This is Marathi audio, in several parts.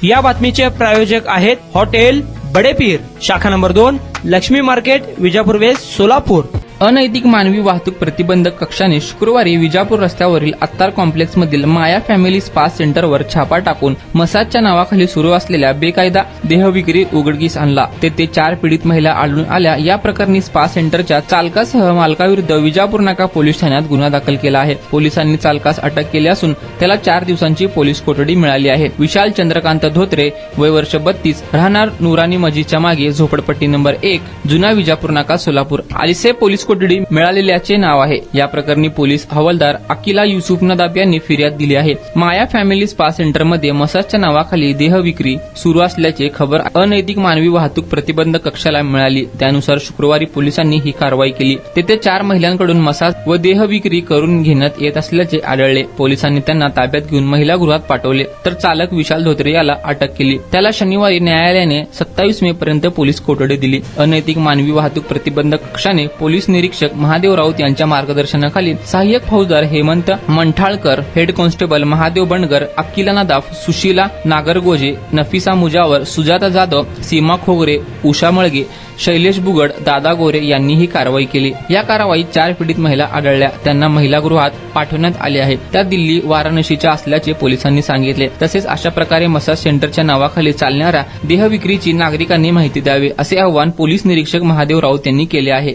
या बातमीचे प्रायोजक आहेत हॉटेल बडेपीर, शाखा number 2, Laxmi market, Vijapur west, Solapur. अनैतिक मानवी वाहतूक प्रतिबंधक कक्षाने शुक्रवारी विजापूर रस्त्यावरील अत्तार कॉम्प्लेक्स मधील माया फॅमिली स्पा सेंटरवर छापा टाकून मसाजच्या नावाखाली सुरू असलेल्या बेकायदा देहविक्री उघडकीस आणला। तेथे 4 पीडित महिला आढळून आल्या। या प्रकरणी स्पा सेंटरच्या चालकासह मालकाविरुद्ध विजापूर नाका पोलीस ठाण्यात गुन्हा दाखल केला आहे। पोलिसांनी चालकास अटक केली असून त्याला 4 दिवसांची पोलीस कोठडी मिळाली आहे। विशाल चंद्रकांत धोत्रे, वय वर्ष 32, राहणार नुरानी मस्जिदच्या मागे, झोपडपट्टी नंबर 1, जुना विजापूर नाका, सोलापूर, आलिसे पोलीस कोठडी मिळालेल्याचे नाव आहे। या प्रकरणी पोलीस हवालदार अकिला युसुफ नदाब यांनी फिर्याद दिली आहे। माया फॅमिली स्पा सेंटरमध्ये मसाजच्या नावाखाली देहविक्री सुरू असल्याची खबर अनैतिक मानवी वाहतूक प्रतिबंधक कक्षाला मिळाली। त्यानुसार शुक्रवारी पोलिसांनी ही कारवाई केली। तेथे 4 महिलांकडून मसाज व देहविक्री करून घेण्यात येत असल्याचे आढळले। पोलिसांनी त्यांना ताब्यात घेऊन महिला गृहात पाठवले, तर चालक विशाल धोत्रे याला अटक केली। त्याला शनिवारी न्यायालयाने 27 मे पर्यंत पोलीस कोठडी दिली। अनैतिक मानवी वाहतूक प्रतिबंधक कक्षाने पोलीस निरीक्षक महादेव राऊत यांच्या मार्गदर्शनाखाली सहाय्यक फौजदार हेमंत मंठाळकर, हेड कॉन्स्टेबल महादेव बंडगर, अकिला नदाफ, सुशीला नागरगोजे, नफिसा मुजावर, सुजाता जाधव, सीमा खोगरे, उषा मळगे, शैलेश बुगड, दादा गोरे यांनी ही कारवाई केली। या कारवाईत 4 पीडित महिला आढळल्या। त्यांना महिला गृहात पाठवण्यात आले आहे। त्या दिल्ली, वाराणसीच्या असल्याचे पोलिसांनी सांगितले। तसेच अशा प्रकारे मसाज सेंटरच्या नावाखाली चालणाऱ्या देहविक्रीची नागरिकांनी माहिती द्यावी, असे आवाहन पोलीस निरीक्षक महादेव राऊत यांनी केले आहे।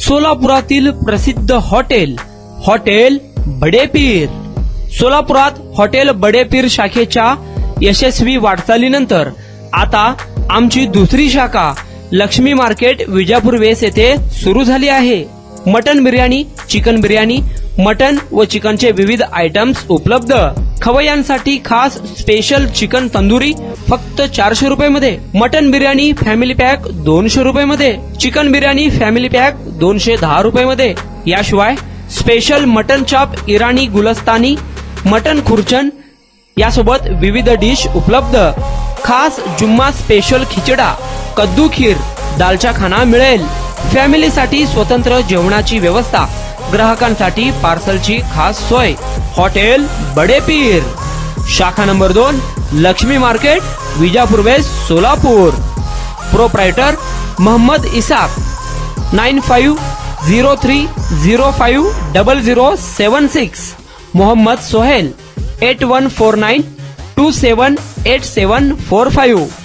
सोलापुरातील प्रसिद्ध हॉटेल बडेपीर। सोलापुरात हॉटेल बडेपीर शाखेच्या यशस्वी वाटचालीनंतर आता आमची दुसरी शाखा लक्ष्मी मार्केट, विजापूर वेस्ट येथे सुरू झाली आहे। Mutton biryani, chicken biryani, mutton व चिकनचे विविध आयटम्स उपलब्ध। खवय्यांसाठी खास स्पेशल चिकन तंदुरी फक्त 400 रुपये मध्ये, मटन बिर्याणी फॅमिली पॅक 200 रुपये मध्ये, चिकन बिर्याणी फॅमिली पॅक 210 रुपये मध्ये। याशिवाय स्पेशल मटन चाप, इराणी गुलस्तानी, मटन खुर्चन यासोबत विविध डिश उपलब्ध। खास जुम्मा स्पेशल खिचडा, कद्दू खीर, दालचा खाना मिळेल। फॅमिलीसाठी स्वतंत्र जेवणाची व्यवस्था, ग्राहकांसाठी पार्सलची खास सोय। हॉटेल बडेपीर, शाखा number 2, Laxmi market, Vijapur west, Solapur. Proprietor Mohammed Isaq, 9503050076। Mohammed Sohail, 8149278745।